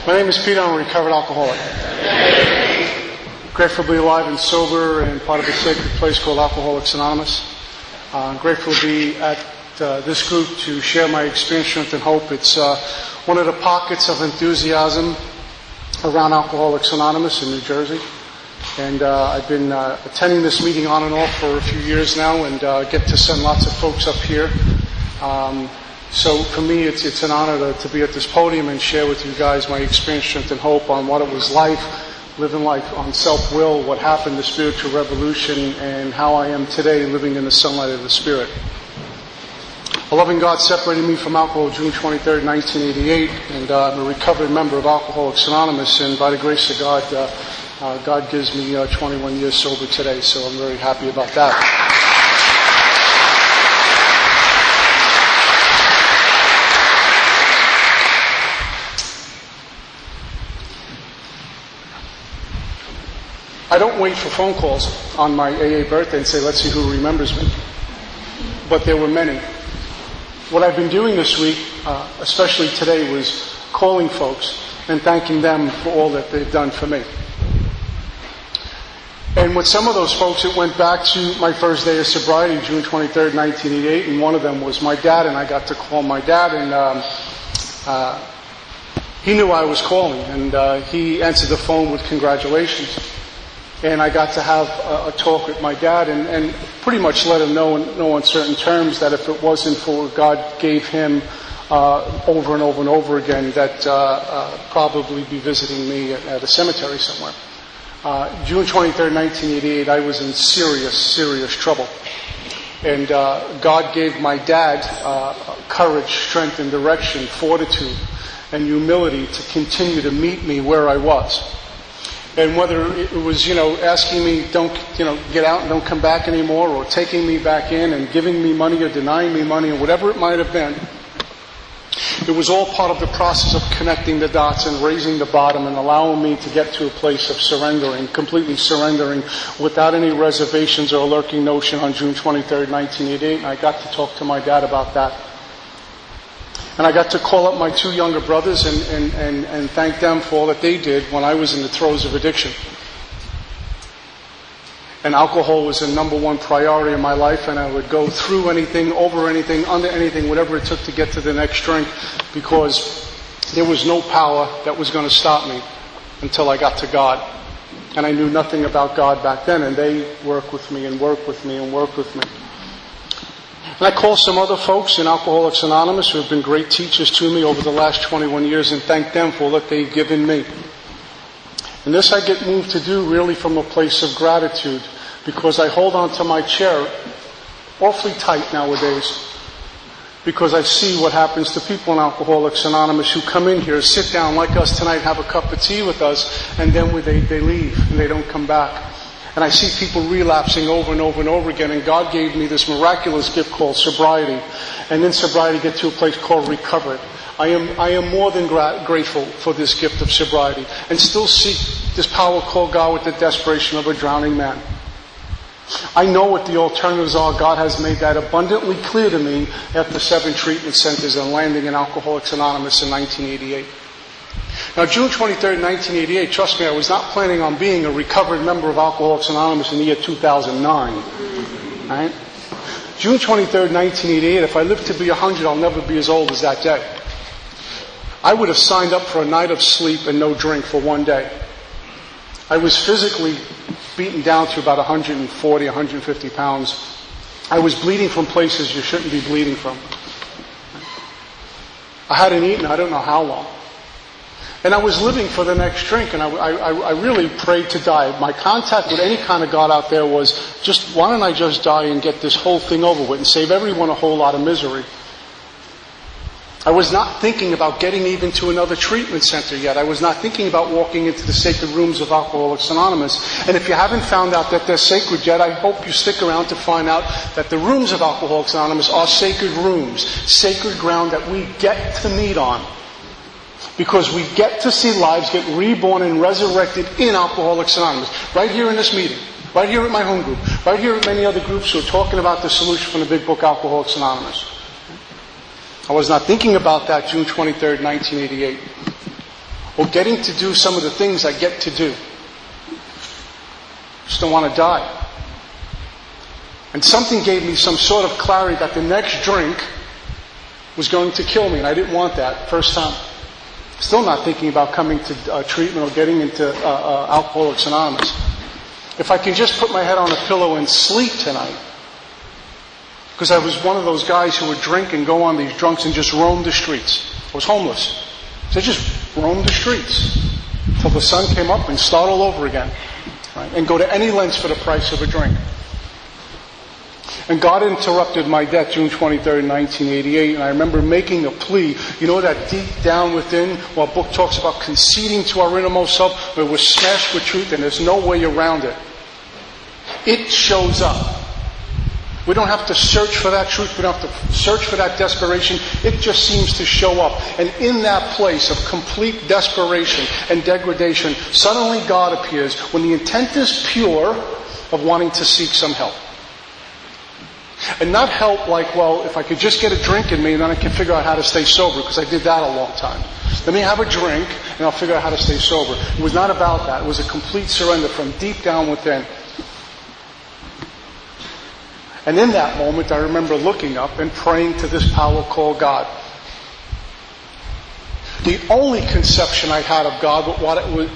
My name is Peter. I'm a recovered alcoholic. Grateful to be alive and sober and part of a sacred place called Alcoholics Anonymous. I'm grateful to be at this group to share my experience, strength, and hope. It's one of the pockets of enthusiasm around Alcoholics Anonymous in New Jersey. And I've been attending this meeting on and off for a few years now and get to send lots of folks up here. So for me, it's an honor to be at this podium and share with you guys my experience, strength, and hope on what it was like, living life on self-will, what happened, the spiritual revolution, and how I am today living in the sunlight of the Spirit. A loving God separated me from alcohol June 23rd, 1988, and I'm a recovered member of Alcoholics Anonymous, and by the grace of God, God gives me 21 years sober today, so I'm very happy about that. I don't wait for phone calls on my AA birthday and say, let's see who remembers me. But there were many. What I've been doing this week, especially today, was calling folks and thanking them for all that they've done for me. And with some of those folks, it went back to my first day of sobriety, June 23rd, 1988, and one of them was my dad, and I got to call my dad, and he knew I was calling, and he answered the phone with congratulations. And I got to have a talk with my dad and pretty much let him know in no uncertain terms that if it wasn't for what God gave him over and over and over again, that probably be visiting me at a cemetery somewhere. June 23rd, 1988, I was in serious trouble. And God gave my dad courage, strength, and direction, fortitude, and humility to continue to meet me where I was. And whether it was, asking me, don't, get out and don't come back anymore, or taking me back in and giving me money or denying me money, or whatever it might have been, it was all part of the process of connecting the dots and raising the bottom and allowing me to get to a place of surrendering, completely surrendering, without any reservations or a lurking notion on June 23rd, 1988. And I got to talk to my dad about that. And I got to call up my two younger brothers and thank them for all that they did when I was in the throes of addiction. And alcohol was the number one priority in my life, and I would go through anything, over anything, under anything, whatever it took to get to the next drink, because there was no power that was going to stop me until I got to God. And I knew nothing about God back then, and they worked with me and worked with me and worked with me. And I call some other folks in Alcoholics Anonymous who have been great teachers to me over the last 21 years and thank them for all that they've given me. And this I get moved to do really from a place of gratitude, because I hold on to my chair awfully tight nowadays, because I see what happens to people in Alcoholics Anonymous who come in here, sit down like us tonight, have a cup of tea with us, and then they leave and they don't come back. And I see people relapsing over and over and over again. And God gave me this miraculous gift called sobriety. And in sobriety, get to a place called recovered. I am more than grateful for this gift of sobriety, and still seek this power called God with the desperation of a drowning man. I know what the alternatives are. God has made that abundantly clear to me after 7 treatment centers and landing in Alcoholics Anonymous in 1988. Now, June 23rd, 1988, trust me, I was not planning on being a recovered member of Alcoholics Anonymous in the year 2009. Right? June 23rd, 1988, if I live to be 100, I'll never be as old as that day. I would have signed up for a night of sleep and no drink for one day. I was physically beaten down to about 140, 150 pounds. I was bleeding from places you shouldn't be bleeding from. I hadn't eaten I don't know how long. And I was living for the next drink, and I really prayed to die. My contact with any kind of God out there was just, why don't I just die and get this whole thing over with and save everyone a whole lot of misery? I was not thinking about getting even to another treatment center yet. I was not thinking about walking into the sacred rooms of Alcoholics Anonymous. And if you haven't found out that they're sacred yet, I hope you stick around to find out that the rooms of Alcoholics Anonymous are sacred rooms, sacred ground that we get to meet on. Because we get to see lives get reborn and resurrected in Alcoholics Anonymous. Right here in this meeting. Right here at my home group. Right here at many other groups who are talking about the solution from the big book, Alcoholics Anonymous. I was not thinking about that June 23rd, 1988. or getting to do some of the things I get to do. Just don't want to die. And something gave me some sort of clarity that the next drink was going to kill me, and I didn't want that first time. Still not thinking about coming to treatment or getting into Alcoholics Anonymous. If I can just put my head on a pillow and sleep tonight, because I was one of those guys who would drink and go on these drunks and just roam the streets. I was homeless. So I just roamed the streets until the sun came up and start all over again. Right? And go to any lengths for the price of a drink. And God interrupted my death June 23rd, 1988, and I remember making a plea. You know that deep down within, our book talks about conceding to our innermost self, where we're smashed with truth and there's no way around it. It shows up. We don't have to search for that truth. We don't have to search for that desperation. It just seems to show up. And in that place of complete desperation and degradation, suddenly God appears when the intent is pure of wanting to seek some help. And not help like, well, if I could just get a drink in me and then I can figure out how to stay sober, because I did that a long time. Let me have a drink and I'll figure out how to stay sober. It was not about that. It was a complete surrender from deep down within. And in that moment, I remember looking up and praying to this power called God. The only conception I had of God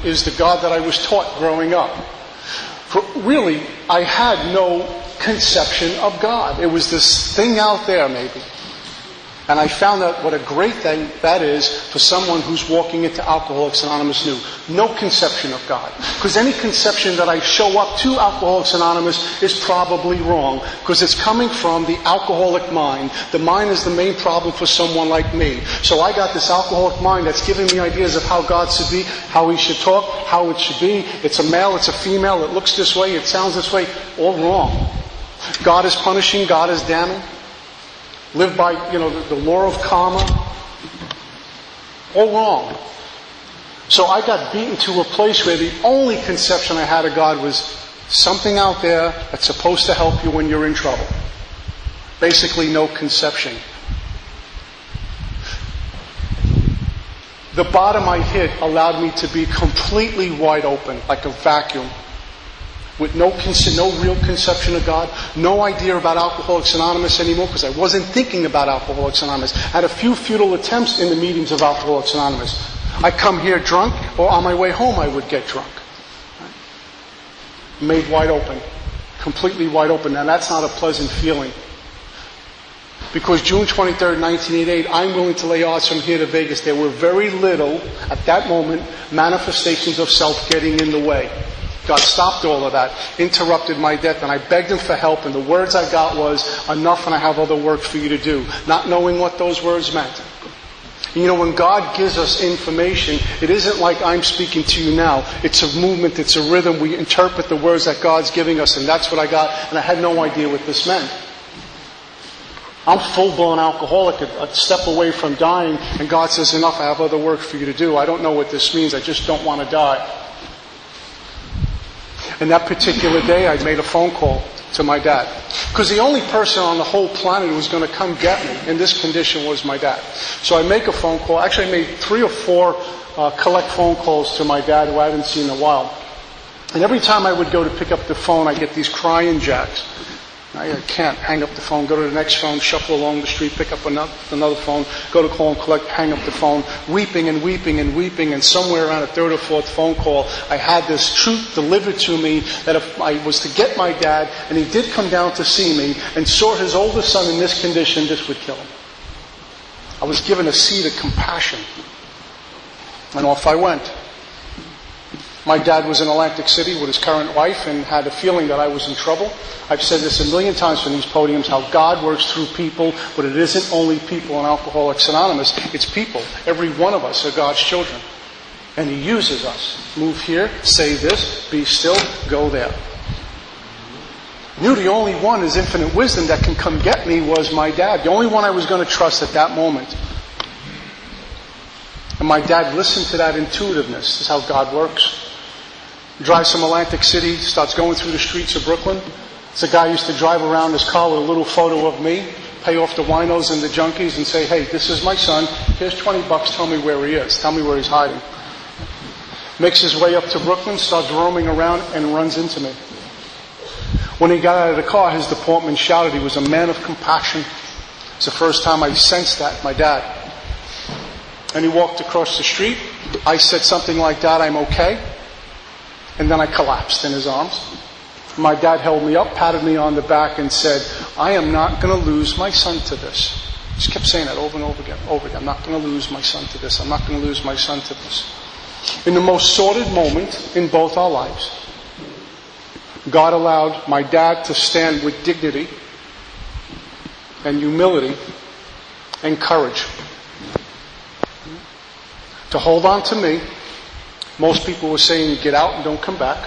is the God that I was taught growing up. For really, I had no conception of God. It was this thing out there, maybe. And I found out what a great thing that is for someone who's walking into Alcoholics Anonymous new. No conception of God. Because any conception that I show up to Alcoholics Anonymous is probably wrong. Because it's coming from the alcoholic mind. The mind is the main problem for someone like me. So I got this alcoholic mind that's giving me ideas of how God should be, how he should talk, how it should be. It's a male, it's a female, it looks this way, it sounds this way. All wrong. God is punishing, God is damning. Live by, the law of karma. All wrong. So I got beaten to a place where the only conception I had of God was something out there that's supposed to help you when you're in trouble. Basically, no conception. The bottom I hit allowed me to be completely wide open, like a vacuum. With no real conception of God, no idea about Alcoholics Anonymous anymore, because I wasn't thinking about Alcoholics Anonymous. I had a few futile attempts in the meetings of Alcoholics Anonymous. I'd come here drunk, or on my way home I would get drunk. Made wide open. Completely wide open. Now that's not a pleasant feeling. Because June 23rd, 1988, I'm willing to lay odds from here to Vegas. There were very little, at that moment, manifestations of self getting in the way. God stopped all of that, interrupted my death, and I begged him for help, and the words I got was, enough and I have other work for you to do. Not knowing what those words meant. And when God gives us information, it isn't like I'm speaking to you now. It's a movement, it's a rhythm. We interpret the words that God's giving us, and that's what I got, and I had no idea what this meant. I'm full-blown alcoholic, a step away from dying, and God says, enough, I have other work for you to do. I don't know what this means, I just don't want to die. And that particular day, I made a phone call to my dad. Because the only person on the whole planet who was going to come get me in this condition was my dad. So I make a phone call. Actually, I made 3 or 4 collect phone calls to my dad who I hadn't seen in a while. And every time I would go to pick up the phone, I get these crying jacks. I can't hang up the phone, go to the next phone, shuffle along the street, pick up another phone, go to call and collect, hang up the phone, weeping and weeping and weeping, and somewhere around the 3rd or 4th phone call, I had this truth delivered to me that if I was to get my dad, and he did come down to see me, and saw his oldest son in this condition, this would kill him. I was given a seed of compassion. And off I went. My dad was in Atlantic City with his current wife and had a feeling that I was in trouble. I've said this a million times from these podiums, how God works through people, but it isn't only people in Alcoholics Anonymous, it's people. Every one of us are God's children. And he uses us. Move here, say this, be still, go there. I knew the only one is infinite wisdom that can come get me was my dad. The only one I was going to trust at that moment. And my dad listened to that intuitiveness. This is how God works. Drives from Atlantic City, starts going through the streets of Brooklyn. It's a guy who used to drive around his car with a little photo of me, pay off the winos and the junkies and say, hey, this is my son, here's $20, tell me where he is, tell me where he's hiding. Makes his way up to Brooklyn, starts roaming around, and runs into me. When he got out of the car, his deportment shouted. He was a man of compassion. It's the first time I sensed that, my dad. And he walked across the street. I said something like, "Dad, I'm okay." And then I collapsed in his arms. My dad held me up, patted me on the back, and said, "I am not going to lose my son to this." Just kept saying that over and over again. "I'm not going to lose my son to this. I'm not going to lose my son to this." In the most sordid moment in both our lives, God allowed my dad to stand with dignity and humility and courage. To hold on to me. Most people were saying, "Get out and don't come back."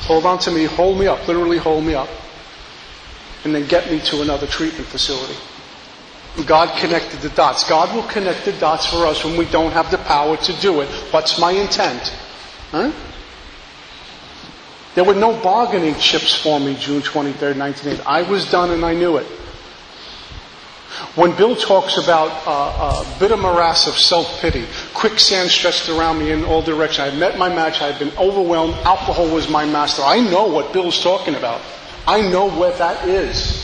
Hold on to me, hold me up, literally hold me up, and then get me to another treatment facility. God connected the dots. God will connect the dots for us when we don't have the power to do it. What's my intent? Huh? There were no bargaining chips for me June 23rd, 1980. I was done and I knew it. When Bill talks about bitter morass of self-pity, quicksand stretched around me in all directions, I had met my match, I had been overwhelmed, alcohol was my master. I know what Bill's talking about. I know what that is.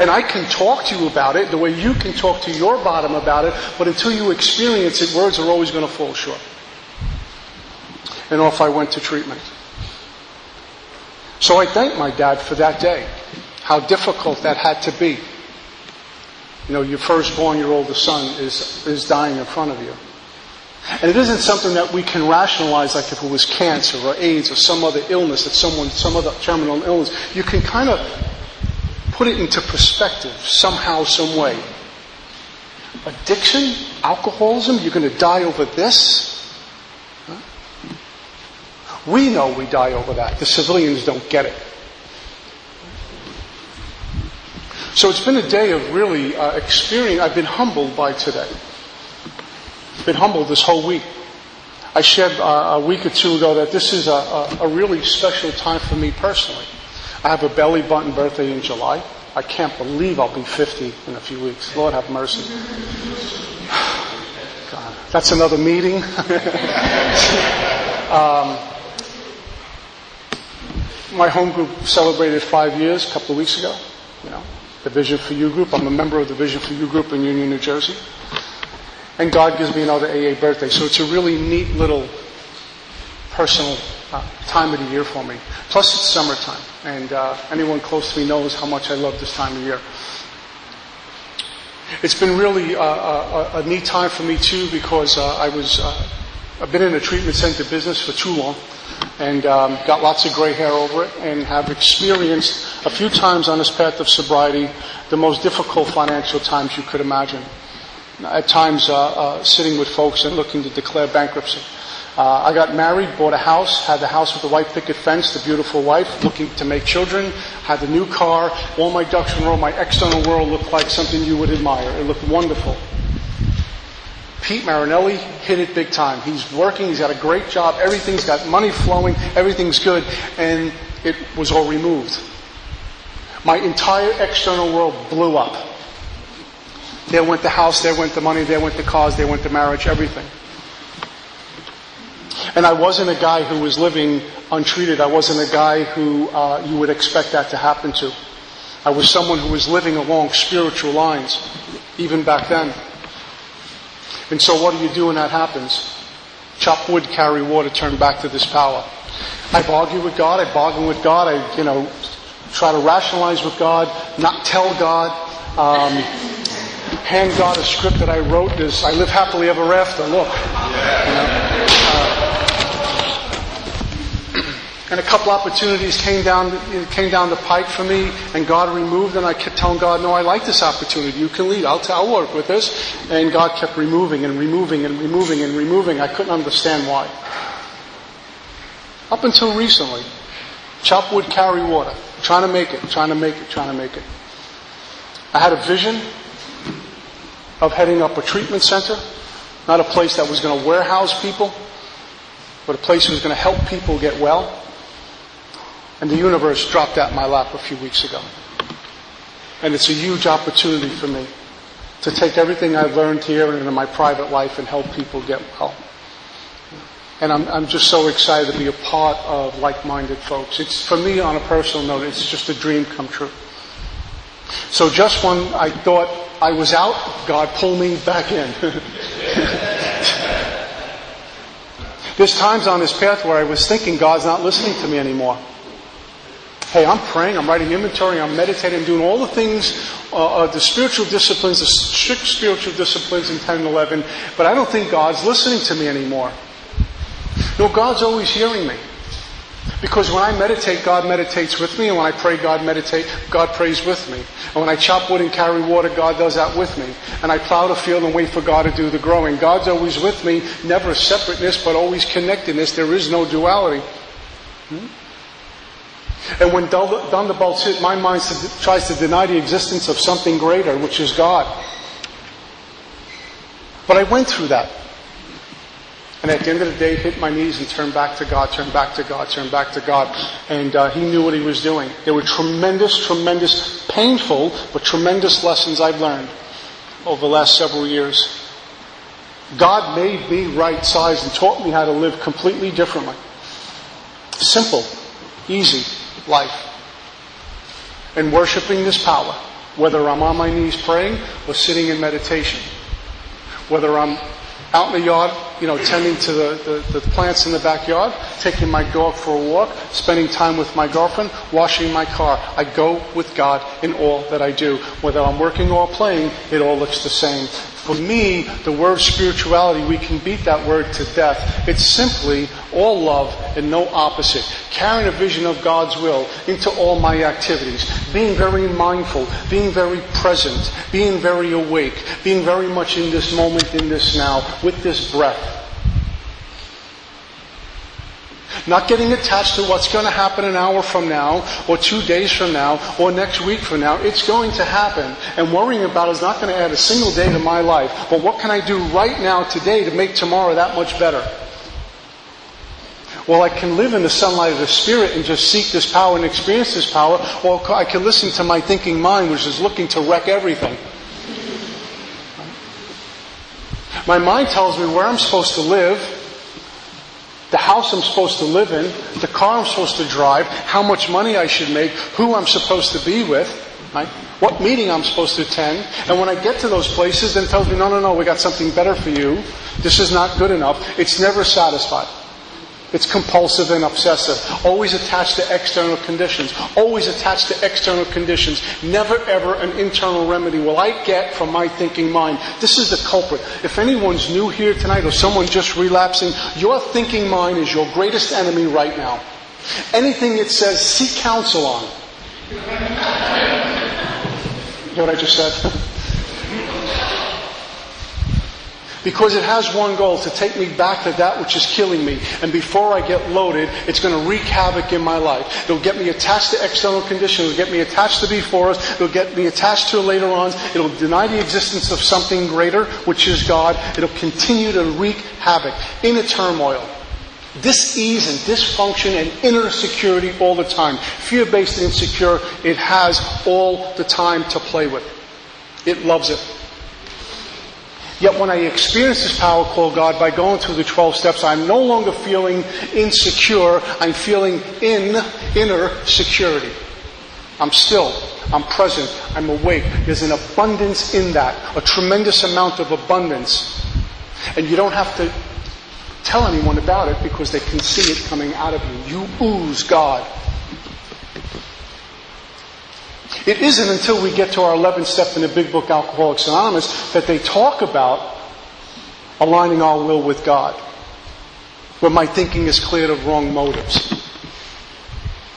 And I can talk to you about it the way you can talk to your bottom about it, but until you experience it, words are always going to fall short. And off I went to treatment. So I thank my dad for that day, how difficult that had to be. You know, your firstborn, your oldest son is dying in front of you. And it isn't something that we can rationalize like if it was cancer or AIDS or some other illness, some other terminal illness. You can kind of put it into perspective somehow, some way. Addiction, alcoholism, you're going to die over this? Huh? We know we die over that. The civilians don't get it. So it's been a day of really experience. I've been humbled by today. Been humbled this whole week. I shared a week or two ago that this is a really special time for me personally. I have a belly button birthday in July. I can't believe I'll be 50 in a few weeks. Lord have mercy. God, that's another meeting. My home group celebrated 5 years a couple of weeks ago. You know, the Vision for You group. I'm a member of the Vision for You group in Union, New Jersey. And God gives me another AA birthday. So it's a really neat little personal time of the year for me. Plus it's summertime. And anyone close to me knows how much I love this time of year. It's been really a neat time for me too because I've been in the treatment center business for too long and got lots of gray hair over it and have experienced a few times on this path of sobriety the most difficult financial times you could imagine. At times sitting with folks and looking to declare bankruptcy. I got married, bought a house, had the house with the white picket fence, the beautiful wife, looking to make children, had the new car, all my ducks in a row. My external world looked like something you would admire. It looked wonderful. Pete Marinelli hit it big time. He's working, he's got a great job, everything's got money flowing, everything's good, and it was all removed. My entire external world blew up. There went the house, there went the money, there went the cars, there went the marriage, everything. And I wasn't a guy who was living untreated. I wasn't a guy who you would expect that to happen to. I was someone who was living along spiritual lines, even back then. And so what do you do when that happens? Chop wood, carry water, turn back to this power. I bargain with God, I try to rationalize with God, not tell God, hand God a script that I wrote. I live happily ever after. Look, and a couple opportunities came down the pike for me, and God removed. And I kept telling God, "No, I like this opportunity. You can lead. I'll work with this." And God kept removing and removing and removing and removing. I couldn't understand why. Up until recently, chop wood, carry water, trying to make it. I had a vision of heading up a treatment center, not a place that was going to warehouse people, but a place that was going to help people get well. And the universe dropped that in my lap a few weeks ago. And it's a huge opportunity for me to take everything I've learned here and into my private life and help people get well. And I'm just so excited to be a part of like-minded folks. It's, for me, on a personal note, it's just a dream come true. So just when I thought I was out, God pulled me back in. There's times on this path where I was thinking God's not listening to me anymore. Hey, I'm praying, I'm writing inventory, I'm meditating, I'm doing all the things, the spiritual disciplines, the strict spiritual disciplines in 10 and 11, but I don't think God's listening to me anymore. No, God's always hearing me. Because when I meditate, God meditates with me, and when I pray, God prays with me. And when I chop wood and carry water, God does that with me. And I plow the field and wait for God to do the growing. God's always with me, never separateness, but always connectedness. There is no duality. And when thunderbolts hit, my mind tries to deny the existence of something greater, which is God. But I went through that. And at the end of the day, hit my knees and turned back to God, turned back to God, turned back to God. And He knew what He was doing. There were tremendous, painful, but tremendous lessons I've learned over the last several years. God made me right-sized and taught me how to live completely differently. Simple, easy life. And worshiping this power, whether I'm on my knees praying or sitting in meditation. Whether I'm out in the yard, tending to the plants in the backyard, taking my dog for a walk, spending time with my girlfriend, washing my car. I go with God in all that I do. Whether I'm working or playing, it all looks the same. For me, the word spirituality, we can beat that word to death. It's simply all love and no opposite. Carrying a vision of God's will into all my activities. Being very mindful, being very present, being very awake, being very much in this moment, in this now, with this breath. Not getting attached to what's going to happen an hour from now, or 2 days from now, or next week from now. It's going to happen. And worrying about it is not going to add a single day to my life. But what can I do right now, today, to make tomorrow that much better? Well, I can live in the sunlight of the Spirit and just seek this power and experience this power, or I can listen to my thinking mind, which is looking to wreck everything. My mind tells me where I'm supposed to live, the house I'm supposed to live in, the car I'm supposed to drive, how much money I should make, who I'm supposed to be with, right? What meeting I'm supposed to attend. And when I get to those places, then it tells me, no, we got something better for you. This is not good enough. It's never satisfied. It's compulsive and obsessive. Always attached to external conditions. Always attached to external conditions. Never ever an internal remedy will I get from my thinking mind. This is the culprit. If anyone's new here tonight or someone just relapsing, your thinking mind is your greatest enemy right now. Anything it says, seek counsel on. You know what I just said? Because it has one goal, to take me back to that which is killing me. And before I get loaded, it's going to wreak havoc in my life. It'll get me attached to external conditions. It'll get me attached to before us. It'll get me attached to later on. It'll deny the existence of something greater, which is God. It'll continue to wreak havoc, inner turmoil, dis-ease and dysfunction and inner security all the time. Fear-based and insecure, it has all the time to play with. It loves it. Yet when I experience this power called God by going through the 12 steps, I'm no longer feeling insecure. I'm feeling inner security. I'm still. I'm present. I'm awake. There's an abundance in that. A tremendous amount of abundance. And you don't have to tell anyone about it because they can see it coming out of you. You ooze God. It isn't until we get to our 11th step in the big book, Alcoholics Anonymous, that they talk about aligning our will with God. Where my thinking is cleared of wrong motives.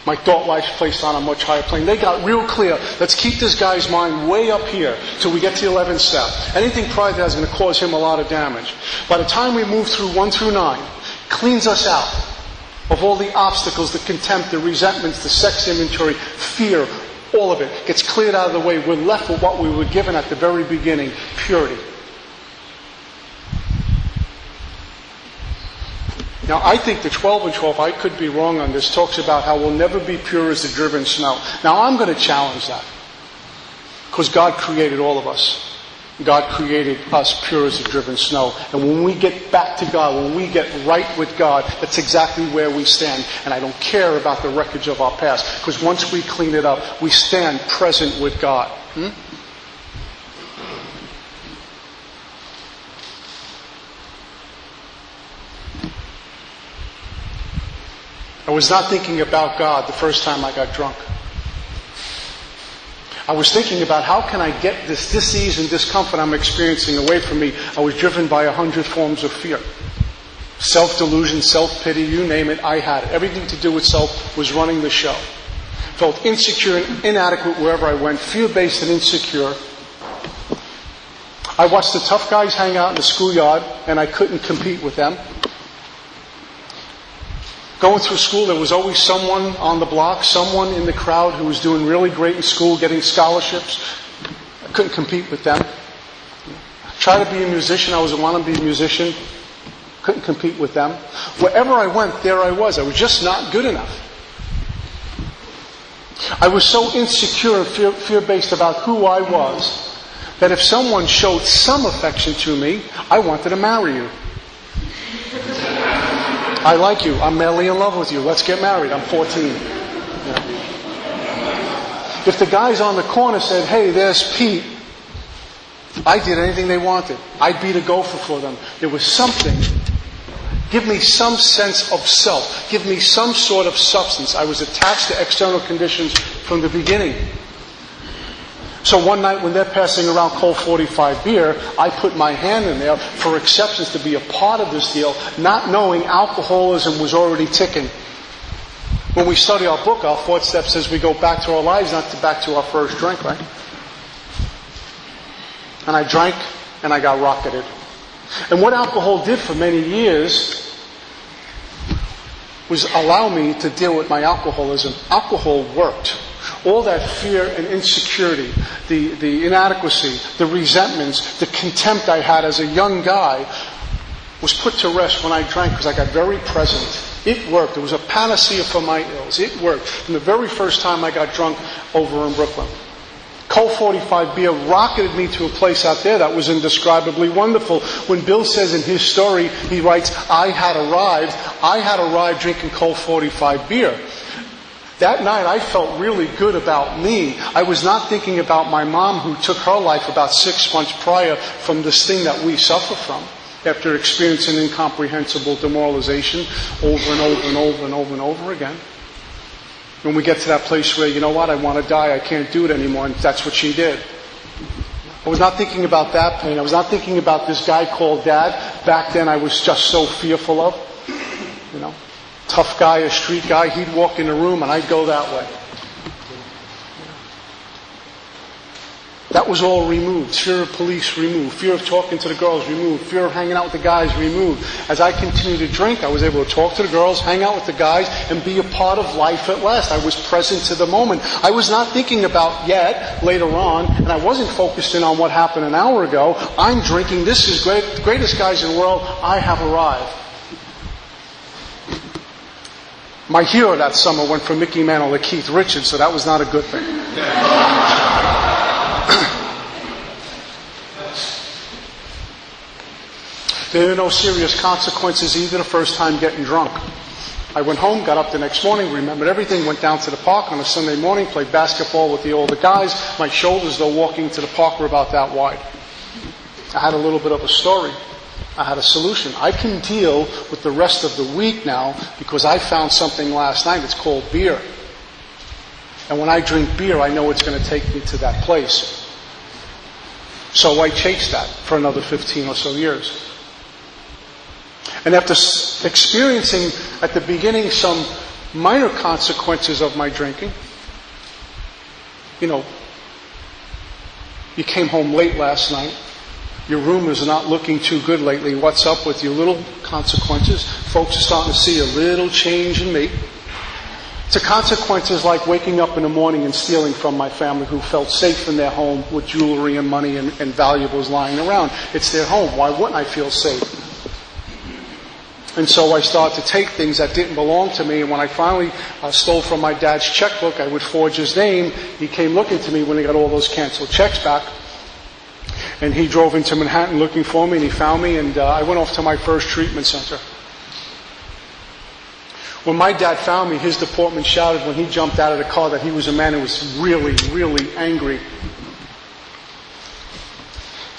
My thought life's placed on a much higher plane. They got real clear. Let's keep this guy's mind way up here till we get to the 11th step. Anything prior to that is going to cause him a lot of damage. By the time we move through 1 through 9, cleans us out of all the obstacles, the contempt, the resentments, the sex inventory, fear, all of it gets cleared out of the way. We're left with what we were given at the very beginning, purity. Now, I think the 12 and 12, I could be wrong on this, talks about how we'll never be pure as the driven snow. Now, I'm going to challenge that. Because God created all of us. God created us pure as the driven snow. And when we get back to God, when we get right with God, that's exactly where we stand. And I don't care about the wreckage of our past, because once we clean it up, we stand present with God. I was not thinking about God the first time I got drunk. I was thinking about how can I get this disease and discomfort I'm experiencing away from me. I was driven by 100 forms of fear. Self-delusion, self-pity, you name it, I had it. Everything to do with self was running the show. Felt insecure and inadequate wherever I went, fear-based and insecure. I watched the tough guys hang out in the schoolyard, and I couldn't compete with them. Going through school, there was always someone on the block, someone in the crowd who was doing really great in school, getting scholarships. I couldn't compete with them. Tried to be a musician. I was a wannabe musician. Couldn't compete with them. Wherever I went, there I was. I was just not good enough. I was so insecure and fear-based about who I was that if someone showed some affection to me, I wanted to marry you. I like you. I'm madly in love with you. Let's get married. I'm 14. Yeah. If the guys on the corner said, hey, there's Pete, I did anything they wanted. I'd beat a gopher for them. There was something. Give me some sense of self. Give me some sort of substance. I was attached to external conditions from the beginning. So one night when they're passing around Colt 45 beer, I put my hand in there for acceptance to be a part of this deal, not knowing alcoholism was already ticking. When we study our book, our fourth step says we go back to our lives, not back to our first drink, right? And I drank, and I got rocketed. And what alcohol did for many years was allow me to deal with my alcoholism. Alcohol worked. All that fear and insecurity, the inadequacy, the resentments, the contempt I had as a young guy was put to rest when I drank because I got very present. It worked. It was a panacea for my ills. It worked. From the very first time I got drunk over in Brooklyn. Colt 45 beer rocketed me to a place out there that was indescribably wonderful. When Bill says in his story, he writes, I had arrived drinking Colt 45 beer. That night I felt really good about me. I was not thinking about my mom who took her life about 6 months prior from this thing that we suffer from after experiencing incomprehensible demoralization over and over and over and over and over again. When we get to that place where, you know what, I want to die, I can't do it anymore, and that's what she did. I was not thinking about that pain. I was not thinking about this guy called Dad. Back then I was just so fearful of. You know, tough guy, a street guy, he'd walk in the room and I'd go that way. That was all removed. Fear of police removed. Fear of talking to the girls removed. Fear of hanging out with the guys removed. As I continued to drink, I was able to talk to the girls, hang out with the guys, and be a part of life at last. I was present to the moment. I was not thinking about yet, later on, and I wasn't focused in on what happened an hour ago. I'm drinking. This is great. The greatest guys in the world. I have arrived. My hero that summer went from Mickey Mantle to Keith Richards, so that was not a good thing. There were no serious consequences either the first time getting drunk. I went home, got up the next morning, remembered everything, went down to the park on a Sunday morning, played basketball with the older guys. My shoulders, though walking to the park, were about that wide. I had a little bit of a story. I had a solution. I can deal with the rest of the week now because I found something last night. It's called beer. And when I drink beer, I know it's going to take me to that place. So I chased that for another 15 or so years. And after experiencing at the beginning some minor consequences of my drinking, you know, you came home late last night, your room is not looking too good lately, what's up with you? Little consequences. Folks are starting to see a little change in me. To consequences like waking up in the morning and stealing from my family who felt safe in their home with jewelry and money and valuables lying around. It's their home. Why wouldn't I feel safe? And so I started to take things that didn't belong to me. And when I finally stole from my dad's checkbook, I would forge his name. He came looking to me when he got all those canceled checks back. And he drove into Manhattan looking for me, and he found me, and I went off to my first treatment center. When my dad found me, his deportment shouted when he jumped out of the car that he was a man who was really, really angry.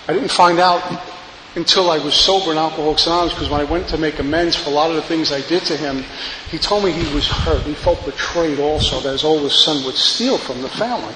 I didn't find out until I was sober in Alcoholics Anonymous, because when I went to make amends for a lot of the things I did to him, he told me he was hurt. He felt betrayed also, that his oldest son would steal from the family.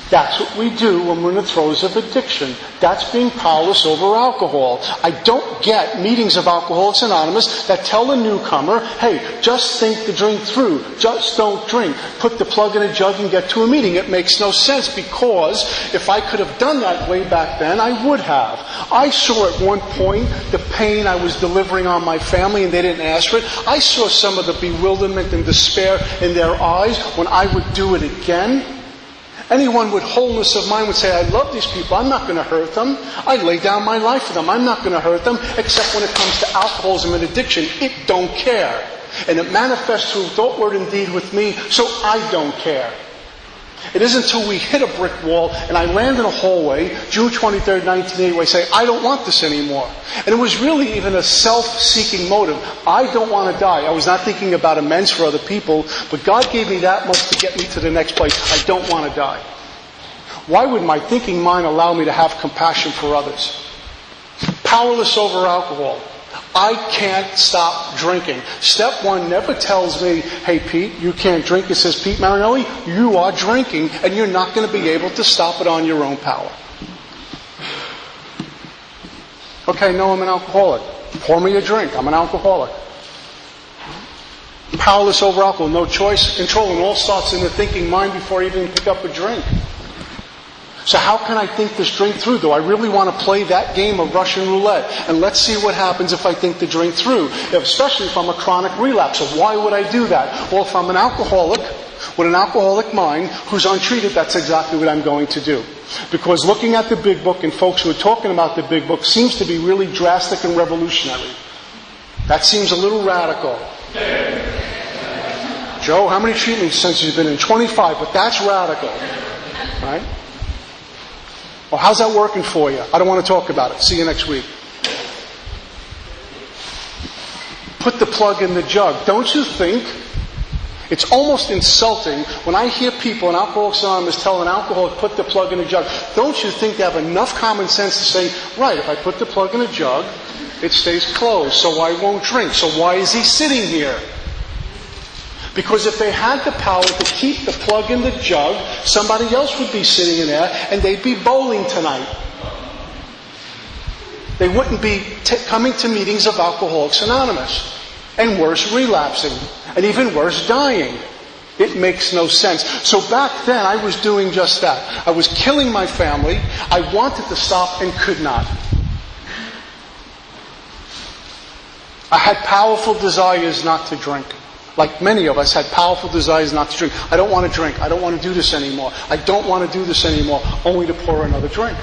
That's what we do when we're in the throes of addiction. That's being powerless over alcohol. I don't get meetings of Alcoholics Anonymous that tell the newcomer, hey, just think the drink through. Just don't drink. Put the plug in a jug and get to a meeting. It makes no sense, because if I could have done that way back then, I would have. I saw at one point the pain I was delivering on my family, and they didn't ask for it. I saw some of the bewilderment and despair in their eyes when I would do it again. Anyone with wholeness of mind would say, I love these people. I'm not going to hurt them. I lay down my life for them. I'm not going to hurt them. Except when it comes to alcoholism and addiction, it don't care. And it manifests through thought, word, and deed with me, so I don't care. It isn't until we hit a brick wall and I land in a hallway, June 23rd, 1980, where I say, I don't want this anymore. And it was really even a self-seeking motive. I don't want to die. I was not thinking about amends for other people, but God gave me that much to get me to the next place. I don't want to die. Why would my thinking mind allow me to have compassion for others? Powerless over alcohol. I can't stop drinking. Step one never tells me, hey Pete, you can't drink. It says, Pete Marinelli, you are drinking, and you're not going to be able to stop it on your own power. Okay, no, I'm an alcoholic. Pour me a drink. I'm an alcoholic. Powerless over alcohol, no choice, control, and all starts in the thinking mind before I even pick up a drink. So how can I think this drink through? Do I really want to play that game of Russian roulette? And let's see what happens if I think the drink through. Especially if I'm a chronic relapser. Why would I do that? Well, if I'm an alcoholic with an alcoholic mind who's untreated, that's exactly what I'm going to do. Because looking at the big book and folks who are talking about the big book seems to be really drastic and revolutionary. That seems a little radical. Joe, how many treatment centers have you been in? 25, but that's radical. Right? Well, how's that working for you? I don't want to talk about it. See you next week. Put the plug in the jug. Don't you think it's almost insulting when I hear people in Alcoholics Anonymous tell an alcoholic, put the plug in a jug? Don't you think they have enough common sense to say, right, if I put the plug in a jug, it stays closed, so I won't drink. So why is he sitting here? Because if they had the power to keep the plug in the jug, somebody else would be sitting in there and they'd be bowling tonight. They wouldn't be coming to meetings of Alcoholics Anonymous. And worse, relapsing. And even worse, dying. It makes no sense. So back then, I was doing just that. I was killing my family. I wanted to stop and could not. I had powerful desires not to drink. Like many of us had powerful desires not to drink. I don't want to drink. I don't want to do this anymore. I don't want to do this anymore, only to pour another drink.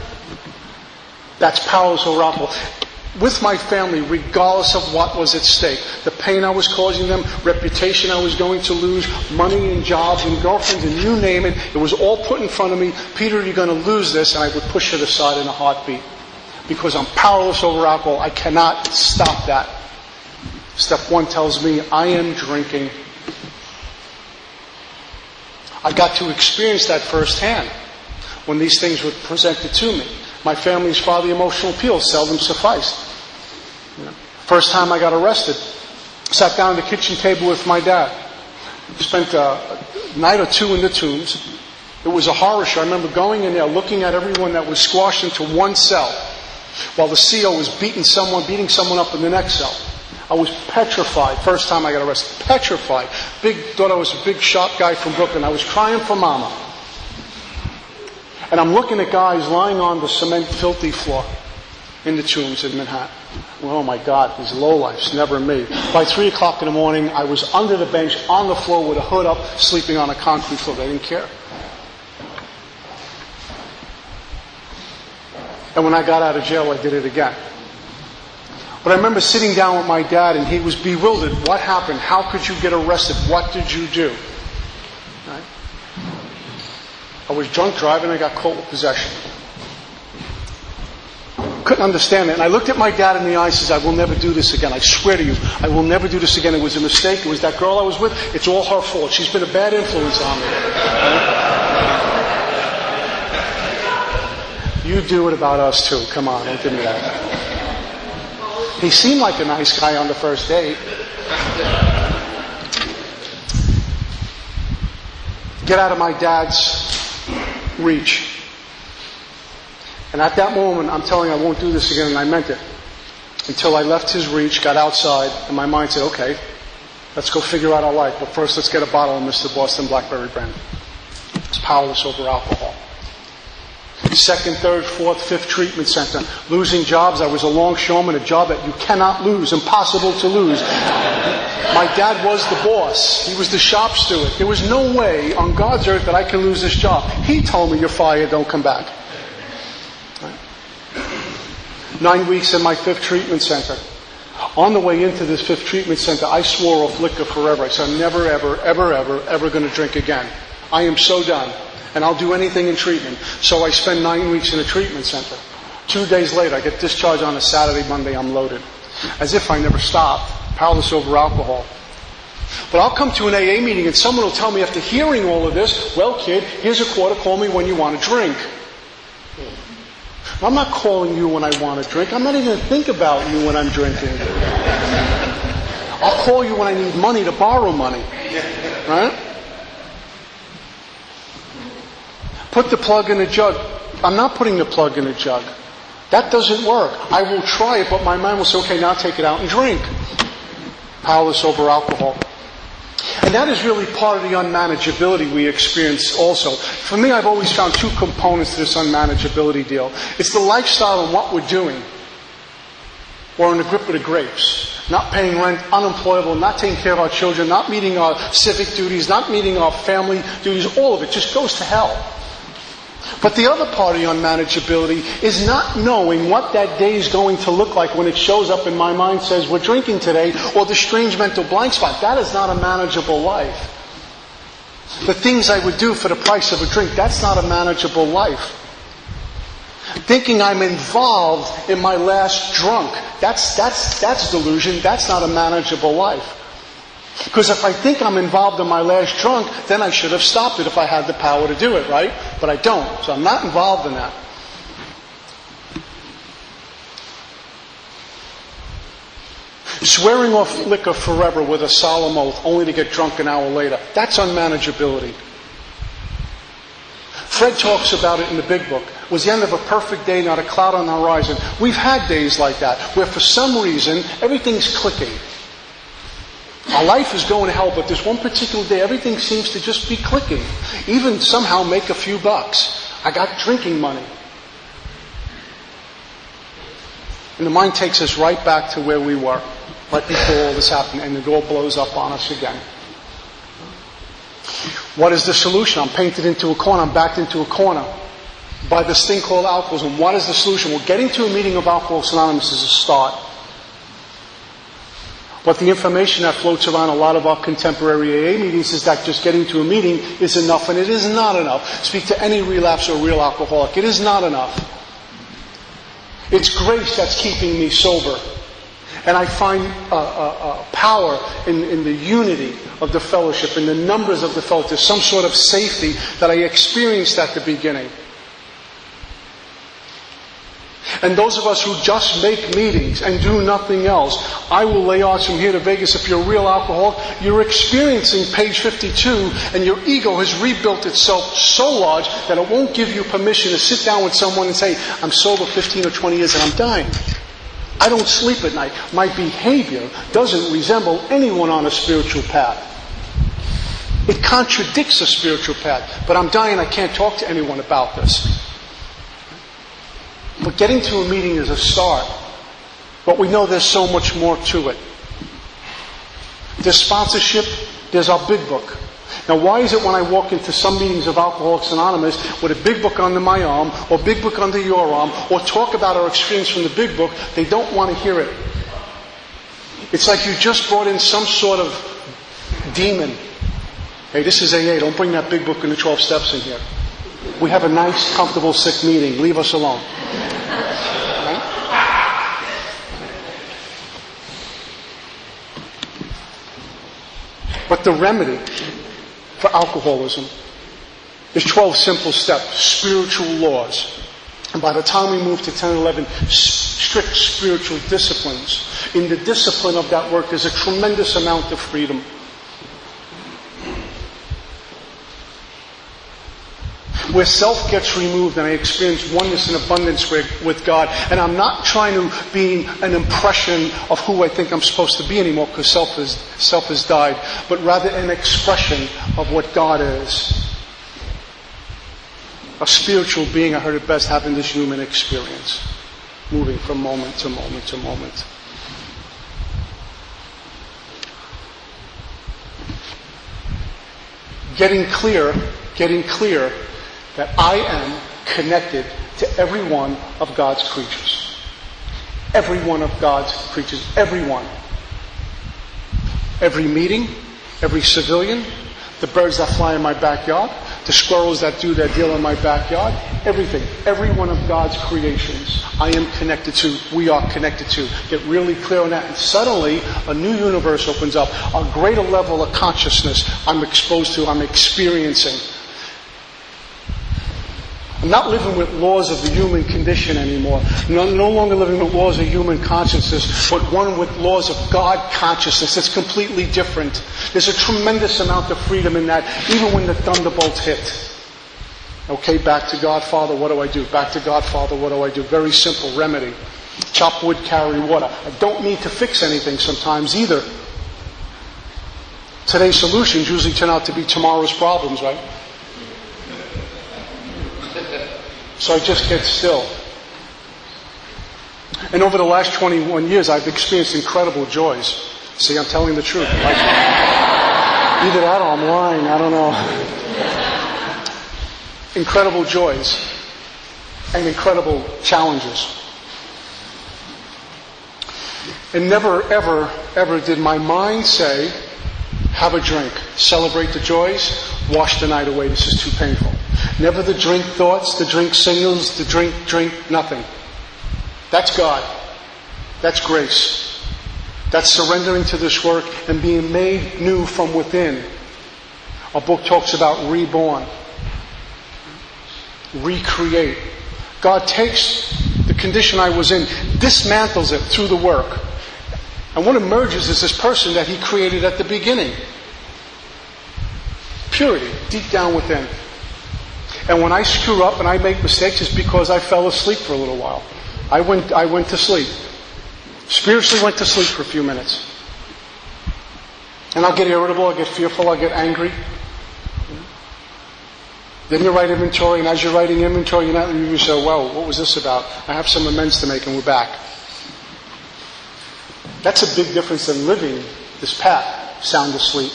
That's powerless over alcohol. With my family, regardless of what was at stake, the pain I was causing them, reputation I was going to lose, money and jobs and girlfriends and you name it, it was all put in front of me. Peter, you're going to lose this, and I would push it aside in a heartbeat. Because I'm powerless over alcohol. I cannot stop that. Step one tells me I am drinking. I got to experience that firsthand when these things were presented to me. My family's father emotional appeals seldom sufficed. First time I got arrested, sat down at the kitchen table with my dad. Spent a night or two in the tombs. It was a horror show. I remember going in there, looking at everyone that was squashed into one cell, while the CO was beating someone up in the next cell. I was petrified. First time I got arrested. Petrified. Thought I was a big sharp guy from Brooklyn. I was crying for mama. And I'm looking at guys lying on the cement filthy floor in the tombs in Manhattan. Well, oh my God, these lowlifes, never me. By 3 o'clock in the morning, I was under the bench, on the floor with a hood up, sleeping on a concrete floor. They didn't care. And when I got out of jail, I did it again. But I remember sitting down with my dad, and he was bewildered. What happened? How could you get arrested? What did you do? Right? I was drunk driving. I got caught with possession. couldn't understand it. And I looked at my dad in the eye and says, I will never do this again. I swear to you, I will never do this again. It was a mistake. It was that girl I was with. It's all her fault. She's been a bad influence on me. You do it about us too. Come on, don't give me that. He seemed like a nice guy on the first date. Get out of my dad's reach. And at that moment, I'm telling you, I won't do this again, and I meant it. Until I left his reach, got outside, and my mind said, okay, let's go figure out our life. But first, let's get a bottle of Mr. Boston Blackberry Brandy. It's powerless over alcohol. Second, third, fourth, fifth treatment center. Losing jobs. I was a longshoreman, a job that you cannot lose, impossible to lose. My dad was the boss. He was the shop steward. There was no way on God's earth that I could lose this job. He told me, you're fired, don't come back. 9 weeks in my fifth treatment center. On the way into this fifth treatment center, I swore off liquor forever. I said, I'm never, ever, ever, ever, ever going to drink again. I am so done. And I'll do anything in treatment. So I spend 9 weeks in a treatment center. 2 days later, I get discharged on a Saturday, Monday, I'm loaded. As if I never stopped. Powerless over alcohol. But I'll come to an AA meeting and someone will tell me after hearing all of this, well kid, here's a quarter, call me when you want to drink. I'm not calling you when I want to drink. I'm not even going to think about you when I'm drinking. I'll call you when I need money to borrow money. Right? Put the plug in a jug. I'm not putting the plug in a jug. That doesn't work. I will try it, but my mind will say, okay, now take it out and drink. Powerless over alcohol. And that is really part of the unmanageability we experience also. For me, I've always found two components to this unmanageability deal. It's the lifestyle and what we're doing. We're in the grip of the grapes. Not paying rent, unemployable, not taking care of our children, not meeting our civic duties, not meeting our family duties. All of it just goes to hell. But the other part of the unmanageability is not knowing what that day is going to look like when it shows up in my mind, says we're drinking today, or the strange mental blank spot. That is not a manageable life. The things I would do for the price of a drink, that's not a manageable life. Thinking I'm involved in my last drunk, that's delusion. That's not a manageable life. Because if I think I'm involved in my last drunk, then I should have stopped it if I had the power to do it, right? But I don't, so I'm not involved in that. Swearing off liquor forever with a solemn oath, only to get drunk an hour later, that's unmanageability. Fred talks about it in the Big Book. It was the end of a perfect day, not a cloud on the horizon. We've had days like that, where for some reason, everything's clicking. Our life is going to hell, but this one particular day, everything seems to just be clicking. Even somehow make a few bucks. I got drinking money. And the mind takes us right back to where we were, right before all this happened, and it all blows up on us again. What is the solution? I'm painted into a corner. I'm backed into a corner by this thing called alcoholism. What is the solution? Well, getting to a meeting of Alcoholics Anonymous is a start. But the information that floats around a lot of our contemporary AA meetings is that just getting to a meeting is enough, and it is not enough. Speak to any relapse or real alcoholic. It is not enough. It's grace that's keeping me sober. And I find power in the unity of the fellowship, in the numbers of the fellowship. There's some sort of safety that I experienced at the beginning. And those of us who just make meetings and do nothing else, I will lay odds from here to Vegas. If you're a real alcoholic, you're experiencing page 52, and your ego has rebuilt itself so large that it won't give you permission to sit down with someone and say, I'm sober 15 or 20 years and I'm dying. I don't sleep at night. My behavior doesn't resemble anyone on a spiritual path. It contradicts a spiritual path. But I'm dying, I can't talk to anyone about this. But getting to a meeting is a start. But we know there's so much more to it. There's sponsorship, there's our big book. Now why is it when I walk into some meetings of Alcoholics Anonymous with a big book under my arm, or big book under your arm, or talk about our experience from the big book, they don't want to hear it? It's like you just brought in some sort of demon. Hey, this is AA, don't bring that big book and the 12 steps in here. We have a nice, comfortable, sick meeting. Leave us alone. Right? But the remedy for alcoholism is 12 simple steps, spiritual laws. And by the time we move to 10, 11, strict spiritual disciplines, in the discipline of that work is a tremendous amount of freedom. Where self gets removed and I experience oneness and abundance with God, and I'm not trying to be an impression of who I think I'm supposed to be anymore because self has died, but rather an expression of what God is. A spiritual being, I heard it best, having this human experience, moving from moment to moment to moment. Getting clear that I am connected to every one of God's creatures. Every one of God's creatures. Every one. Every meeting, every civilian, the birds that fly in my backyard, the squirrels that do their deal in my backyard, everything. Every one of God's creations I am connected to, we are connected to. Get really clear on that. And suddenly, a new universe opens up. A greater level of consciousness I'm exposed to, I'm experiencing. I'm not living with laws of the human condition anymore. No longer living with laws of human consciousness, but one with laws of God consciousness. It's completely different. There's a tremendous amount of freedom in that, even when the thunderbolts hit. Okay, back to God, Father, what do I do? Back to God, Father, what do I do? Very simple remedy. Chop wood, carry water. I don't need to fix anything sometimes either. Today's solutions usually turn out to be tomorrow's problems, right? So I just get still. And over the last 21 years, I've experienced incredible joys. See, I'm telling the truth. Either that or I'm lying, I don't know. Incredible joys and incredible challenges. And never, ever, ever did my mind say, have a drink, celebrate the joys, wash the night away, this is too painful. Never the drink thoughts, the drink signals, the drink, nothing. That's God. That's grace. That's surrendering to this work and being made new from within. Our book talks about reborn. Recreate. God takes the condition I was in, dismantles it through the work. And what emerges is this person that He created at the beginning. Purity, deep down within. And when I screw up and I make mistakes, it's because I fell asleep for a little while. I went to sleep. Spiritually went to sleep for a few minutes. And I'll get irritable, I'll get fearful, I'll get angry. Then you write inventory, and as you're writing inventory, you say, well, what was this about? I have some amends to make, and we're back. That's a big difference than living this path, sound asleep.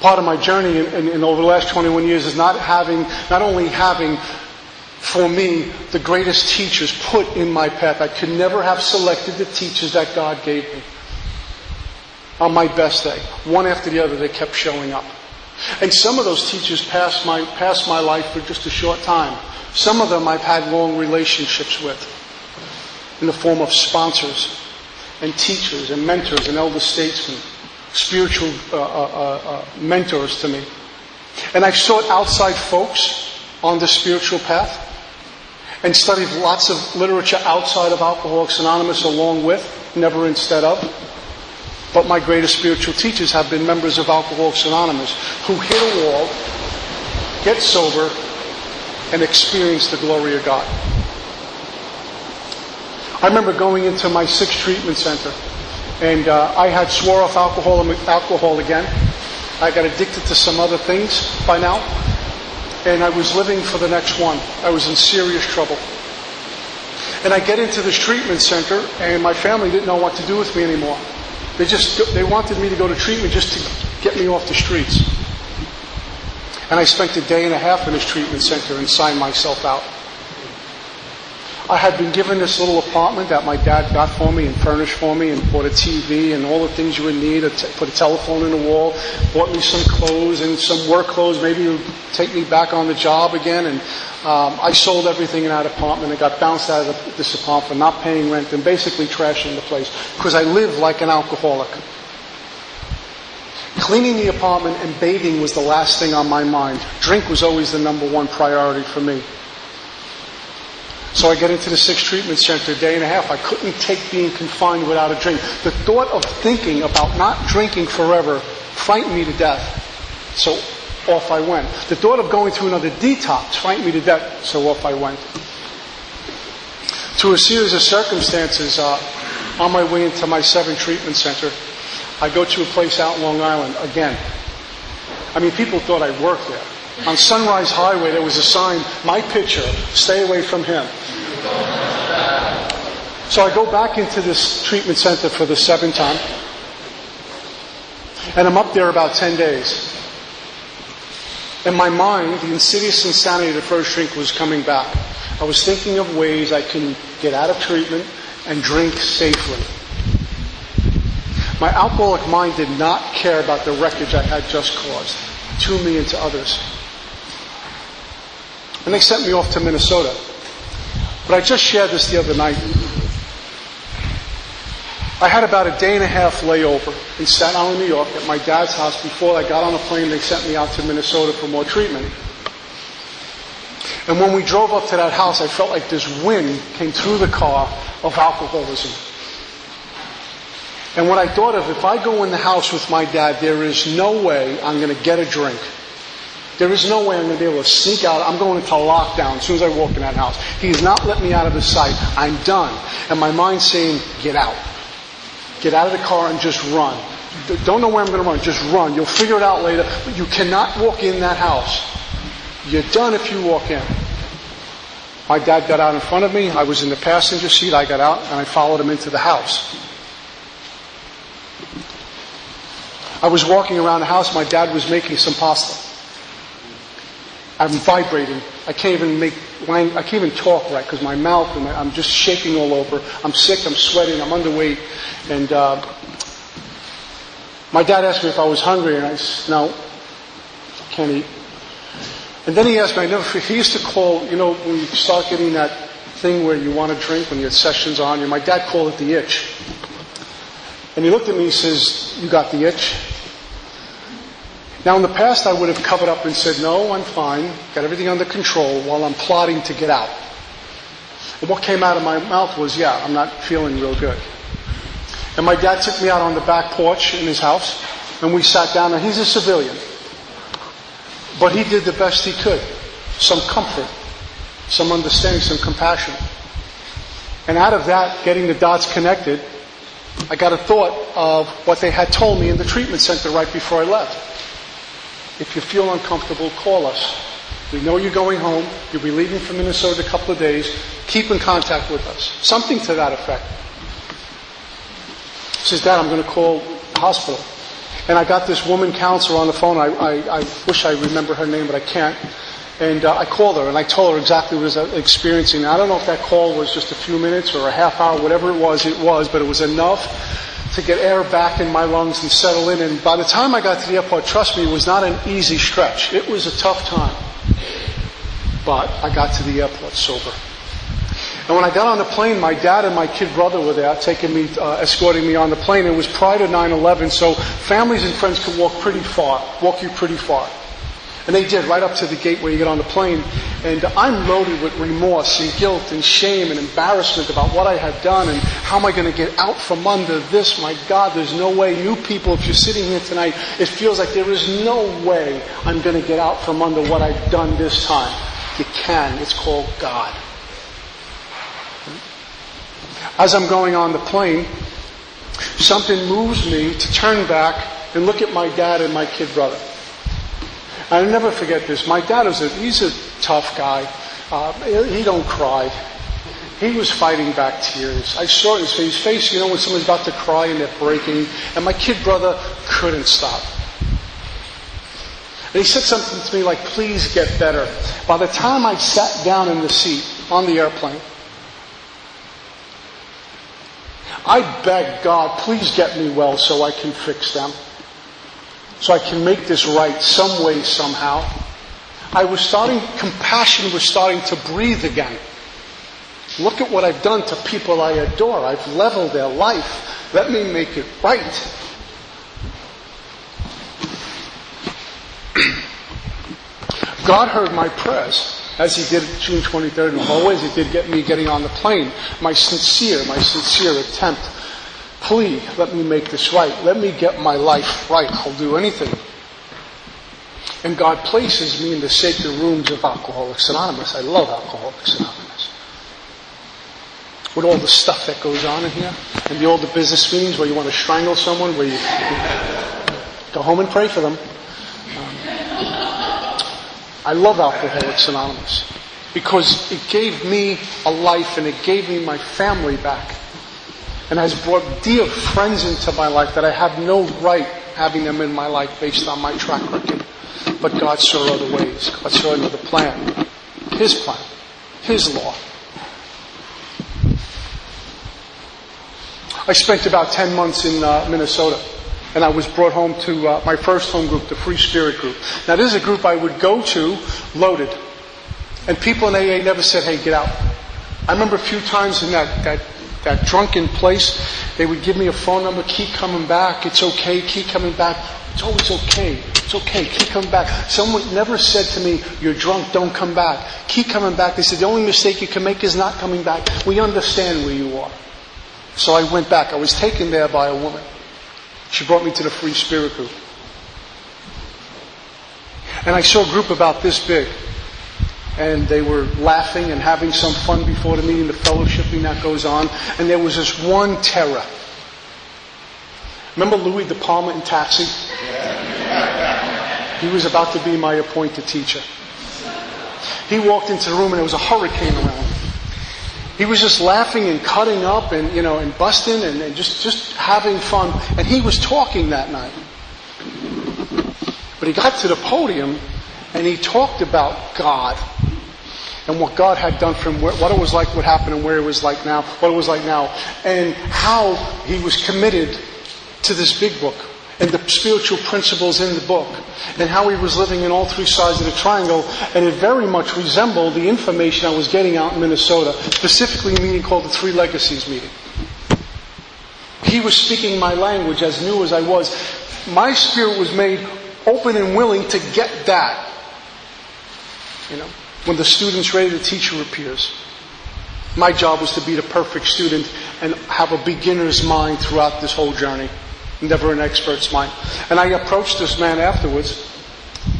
Part of my journey in over the last 21 years is not only having, for me, the greatest teachers put in my path. I could never have selected the teachers that God gave me. On my best day, one after the other, they kept showing up. And some of those teachers passed my life for just a short time. Some of them I've had long relationships with in the form of sponsors and teachers and mentors and elder statesmen. Spiritual mentors to me. And I've sought outside folks on the spiritual path and studied lots of literature outside of Alcoholics Anonymous along with, never instead of. But my greatest spiritual teachers have been members of Alcoholics Anonymous who hit a wall, get sober, and experience the glory of God. I remember going into my 6th treatment center. And I had swore off alcohol again. I got addicted to some other things by now. And I was living for the next one. I was in serious trouble. And I get into this treatment center, and my family didn't know what to do with me anymore. They wanted me to go to treatment just to get me off the streets. And I spent a day and a half in this treatment center and signed myself out. I had been given this little apartment that my dad got for me and furnished for me and bought a TV and all the things you would need, put a telephone in the wall, bought me some clothes and some work clothes, maybe to take me back on the job again. And I sold everything in that apartment and got bounced out of this apartment for not paying rent and basically trashing the place because I lived like an alcoholic. Cleaning the apartment and bathing was the last thing on my mind. Drink was always the number one priority for me. So I get into the 6th treatment center, a day and a half. I couldn't take being confined without a drink. The thought of thinking about not drinking forever frightened me to death. So off I went. The thought of going through another detox frightened me to death. So off I went. Through a series of circumstances, on my way into my 7th treatment center, I go to a place out in Long Island again. I mean, people thought I worked there. On Sunrise Highway, there was a sign, my picture, stay away from him. So I go back into this treatment center for the 7th time. And I'm up there about 10 days. In my mind, the insidious insanity of the first drink was coming back. I was thinking of ways I can get out of treatment and drink safely. My alcoholic mind did not care about the wreckage I had just caused to me and to others. And they sent me off to Minnesota. But I just shared this the other night. I had about a day and a half layover in Staten Island, New York, at my dad's house. Before I got on a plane, they sent me out to Minnesota for more treatment. And when we drove up to that house, I felt like this wind came through the car of alcoholism. And when I thought of, if I go in the house with my dad, there is no way I'm going to get a drink. There is no way I'm going to be able to sneak out. I'm going into lockdown as soon as I walk in that house. He has not let me out of his sight. I'm done. And my mind's saying, get out. Get out of the car and just run. Don't know where I'm going to run. Just run. You'll figure it out later. But you cannot walk in that house. You're done if you walk in. My dad got out in front of me. I was in the passenger seat. I got out and I followed him into the house. I was walking around the house. My dad was making some pasta. I'm vibrating. I can't even talk right because my mouth and I'm just shaking all over. I'm sick. I'm sweating. I'm underweight. And my dad asked me if I was hungry, and I said, no, I can't eat. And then he asked me, he used to call, when you start getting that thing where you want to drink, when you had sessions on you, my dad called it the itch. And he looked at me and says, you got the itch? Now, in the past, I would have covered up and said, no, I'm fine, got everything under control while I'm plotting to get out. And what came out of my mouth was, yeah, I'm not feeling real good. And my dad took me out on the back porch in his house, and we sat down, and he's a civilian. But he did the best he could. Some comfort, some understanding, some compassion. And out of that, getting the dots connected, I got a thought of what they had told me in the treatment center right before I left. If you feel uncomfortable, call us. We know you're going home. You'll be leaving for Minnesota in a couple of days. Keep in contact with us. Something to that effect. He says, Dad, I'm going to call the hospital. And I got this woman counselor on the phone. I wish I remember her name, but I can't. And I called her, and I told her exactly what I was experiencing. I don't know if that call was just a few minutes or a half hour, whatever it was, but it was enough to get air back in my lungs and settle in. And by the time I got to the airport, trust me, it was not an easy stretch. It was a tough time. But I got to the airport sober. And when I got on the plane, my dad and my kid brother were there, escorting me on the plane. It was prior to 9/11, so families and friends could walk you pretty far. And they did, right up to the gate where you get on the plane. And I'm loaded with remorse and guilt and shame and embarrassment about what I had done and how am I going to get out from under this. My God, there's no way. New people, if you're sitting here tonight, it feels like there is no way I'm going to get out from under what I've done this time. You can. It's called God. As I'm going on the plane, something moves me to turn back and look at my dad and my kid brother. I'll never forget this. My dad he's a tough guy. He don't cry. He was fighting back tears. I saw his face, when someone's about to cry and they're breaking. And my kid brother couldn't stop. And he said something to me like, please get better. By the time I sat down in the seat on the airplane, I begged God, please get me well so I can fix them. So I can make this right some way, somehow. Compassion was starting to breathe again. Look at what I've done to people I adore. I've leveled their life. Let me make it right. God heard my prayers, as He did June 23rd, and always He did get me getting on the plane. My sincere attempt. Please, let me make this right. Let me get my life right. I'll do anything. And God places me in the sacred rooms of Alcoholics Anonymous. I love Alcoholics Anonymous. With all the stuff that goes on in here, and all the business meetings where you want to strangle someone, where you go home and pray for them. I love Alcoholics Anonymous because it gave me a life and it gave me my family back and has brought dear friends into my life that I have no right having them in my life based on my track record. But God saw other ways. God saw another plan. His law. I spent about 10 months in Minnesota. And I was brought home to my first home group, the Free Spirit group. Now, this is a group I would go to loaded. And people in AA never said, hey, get out. I remember a few times in that drunken place, they would give me a phone number, keep coming back, it's okay, keep coming back. It's always okay. It's okay, keep coming back. Someone never said to me, you're drunk, don't come back. Keep coming back. They said, the only mistake you can make is not coming back. We understand where you are. So I went back. I was taken there by a woman. She brought me to the Free Spirit group. And I saw a group about this big. And they were laughing and having some fun before the meeting, the fellowshipping that goes on. And there was this one terror. Remember Louis De Palma in Taxi? He was about to be my appointed teacher. He walked into the room and there was a hurricane around him. He was just laughing and cutting up and, and busting and just having fun. And he was talking that night. But he got to the podium and he talked about God and what God had done for him, what it was like, what happened and where it was like now, what it was like now, and how he was committed to this big book and the spiritual principles in the book and how he was living in all three sides of the triangle, and it very much resembled the information I was getting out in Minnesota, specifically a meeting called the Three Legacies meeting. He was speaking my language as new as I was. My spirit was made open and willing to get that. When the student's ready, the teacher appears. My job was to be the perfect student and have a beginner's mind throughout this whole journey. Never an expert's mind. And I approached this man afterwards,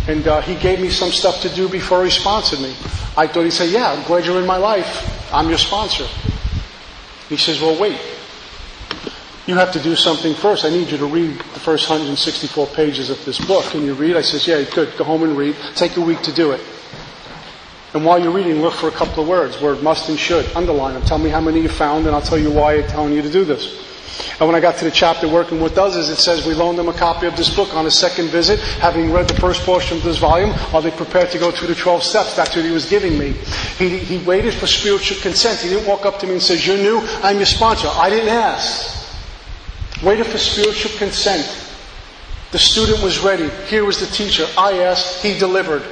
and he gave me some stuff to do before he sponsored me. I thought he'd say, yeah, I'm glad you're in my life. I'm your sponsor. He says, well, wait. You have to do something first. I need you to read the first 164 pages of this book. Can you read? I says, yeah, good. Go home and read. Take a week to do it. And while you're reading, look for a couple of words. Word must and should. Underline them. Tell me how many you found, and I'll tell you why I'm telling you to do this. And when I got to the chapter working with others, it says we loaned them a copy of this book on a second visit. Having read the first portion of this volume, are they prepared to go through the 12 steps? That's what he was giving me. He waited for spiritual consent. He didn't walk up to me and say, you're new, I'm your sponsor. I didn't ask. Waited for spiritual consent. The student was ready. Here was the teacher. I asked, he delivered.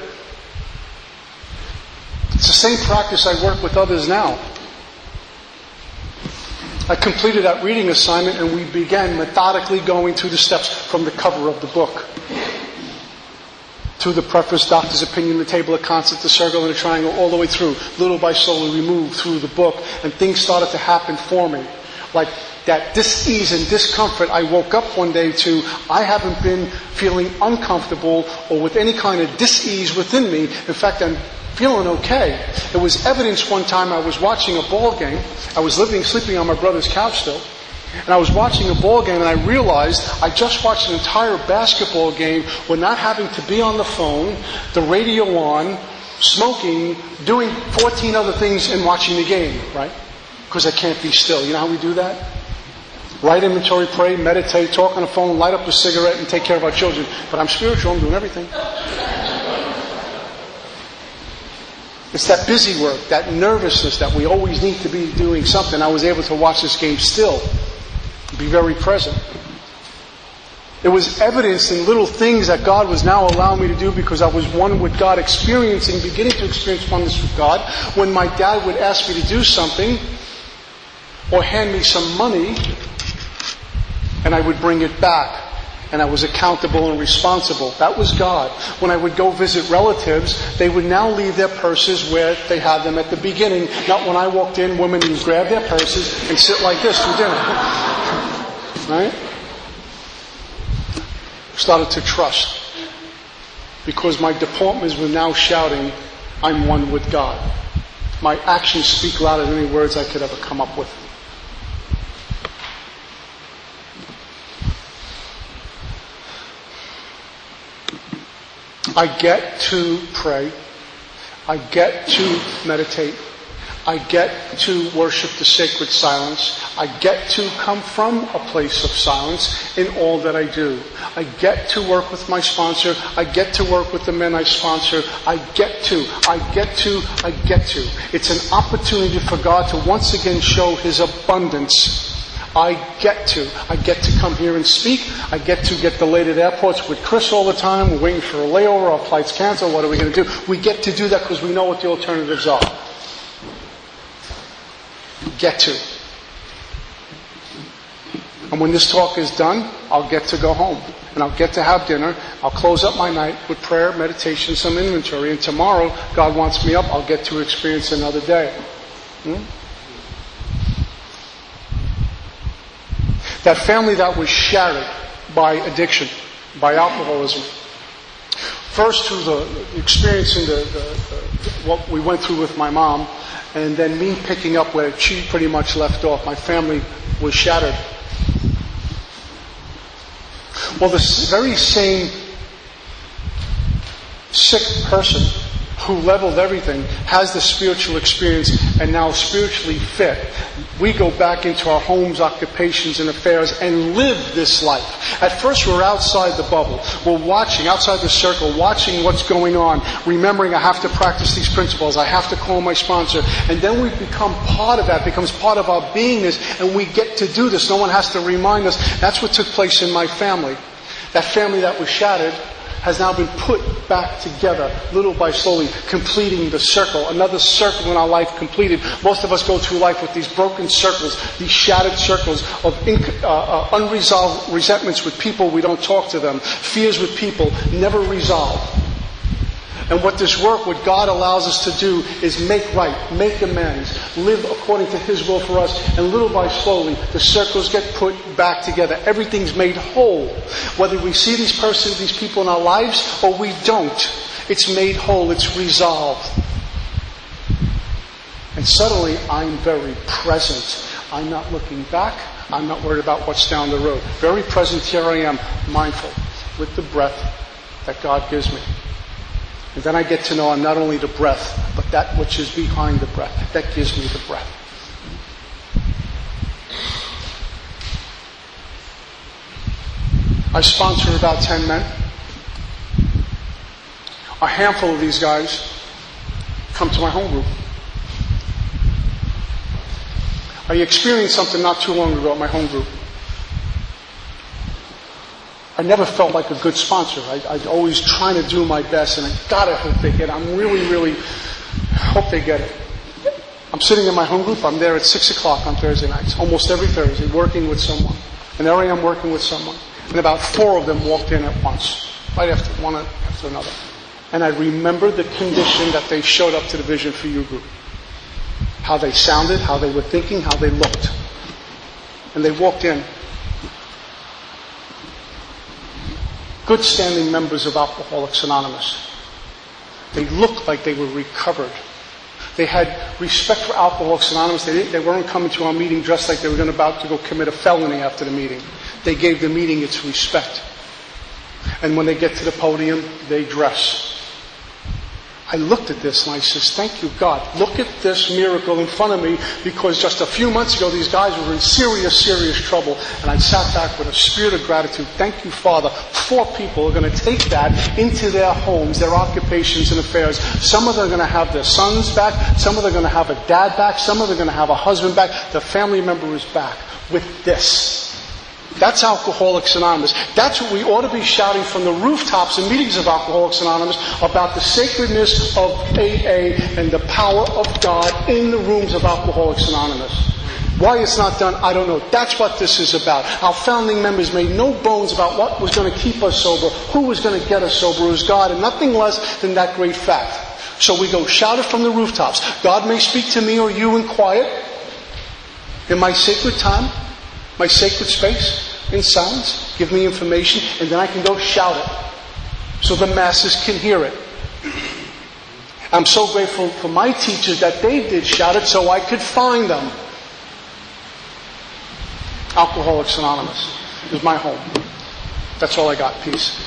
It's the same practice I work with others now. I completed that reading assignment and we began methodically going through the steps from the cover of the book. Through the preface, doctor's opinion, the table of concept, the circle and the triangle, all the way through. Little by little we moved through the book and things started to happen for me. Like that dis-ease and discomfort, I woke up one day to, I haven't been feeling uncomfortable or with any kind of dis-ease within me. In fact, I'm feeling okay. There was evidence one time I was watching a ball game. I was sleeping on my brother's couch still. And I was watching a ball game and I realized I just watched an entire basketball game with not having to be on the phone, the radio on, smoking, doing 14 other things and watching the game, right? Because I can't be still. You know how we do that? Write inventory, pray, meditate, talk on the phone, light up a cigarette and take care of our children. But I'm spiritual, I'm doing everything. It's that busy work, that nervousness that we always need to be doing something. I was able to watch this game still Be very present. It was evidenced in little things that God was now allowing me to do because I was one with God, beginning to experience oneness with God. When my dad would ask me to do something or hand me some money, and I would bring it back, and I was accountable and responsible. That was God. When I would go visit relatives, they would now leave their purses where they had them at the beginning. Not when I walked in, women would grab their purses and sit like this through dinner. Right? Started to trust. Because my deportments were now shouting, I'm one with God. My actions speak louder than any words I could ever come up with. I get to pray. I get to meditate. I get to worship the sacred silence. I get to come from a place of silence in all that I do. I get to work with my sponsor. I get to work with the men I sponsor. I get to. It's an opportunity for God to once again show His abundance. I get to come here and speak. I get to get delayed at airports with Chris all the time. We're waiting for a layover. Our flight's canceled. What are we going to do? We get to do that because we know what the alternatives are. Get to. And when this talk is done, I'll get to go home. And I'll get to have dinner. I'll close up my night with prayer, meditation, some inventory. And tomorrow, God wants me up. I'll get to experience another day. That family that was shattered by addiction, by alcoholism. First through the experiencing what we went through with my mom, and then me picking up where she pretty much left off. My family was shattered. Well, this very same sick person who leveled everything has the spiritual experience and now spiritually fit. We go back into our homes, occupations, and affairs and live this life. At first we're outside the bubble. We're watching, outside the circle, watching what's going on, remembering I have to practice these principles, I have to call my sponsor. And then we become part of that, becomes part of our beingness, and we get to do this. No one has to remind us. That's what took place in my family. That family that was shattered has now been put back together, little by slowly, completing the circle. Another circle in our life completed. Most of us go through life with these broken circles, these shattered circles of unresolved resentments with people. We don't talk to them. Fears with people, never resolved. And what this work, what God allows us to do, is make right, make amends, live according to His will for us, and little by slowly, the circles get put back together. Everything's made whole. Whether we see these people in our lives or we don't, it's made whole, it's resolved. And suddenly, I'm very present. I'm not looking back. I'm not worried about what's down the road. Very present, here I am, mindful, with the breath that God gives me. And then I get to know I'm not only the breath, but that which is behind the breath. That gives me the breath. I sponsor about 10 men. A handful of these guys come to my home group. I experienced something not too long ago at my home group. I never felt like a good sponsor. I'd always trying to do my best, and I gotta hope they get it. I'm really hope they get it. I'm sitting in my home group. I'm there at 6 o'clock on Thursday nights, almost every Thursday, working with someone. And there I am working with someone. And about 4 of them walked in at once, right after one after another. And I remember the condition that they showed up to the Vision for You group. How they sounded, how they were thinking, how they looked. And they walked in. Good standing members of Alcoholics Anonymous. They looked like they were recovered. They had respect for Alcoholics Anonymous. They weren't coming to our meeting dressed like they were about to go commit a felony after the meeting. They gave the meeting its respect. And when they get to the podium, they dress. I looked at this and I says, thank you, God. Look at this miracle in front of me, because just a few months ago, these guys were in serious trouble. And I sat back with a spirit of gratitude. Thank you, Father. 4 people are going to take that into their homes, their occupations and affairs. Some of them are going to have their sons back. Some of them are going to have a dad back. Some of them are going to have a husband back. The family member is back with this. That's Alcoholics Anonymous. That's what we ought to be shouting from the rooftops in meetings of Alcoholics Anonymous about the sacredness of AA and the power of God in the rooms of Alcoholics Anonymous. Why it's not done, I don't know. That's what this is about. Our founding members made no bones about what was going to keep us sober, who was going to get us sober. It was God, and nothing less than that great fact. So we go shout it from the rooftops. God may speak to me or you in quiet, in my sacred time, my sacred space, in silence, give me information, and then I can go shout it so the masses can hear it. I'm so grateful for my teachers that they did shout it so I could find them. Alcoholics Anonymous is my home. That's all I got. Peace.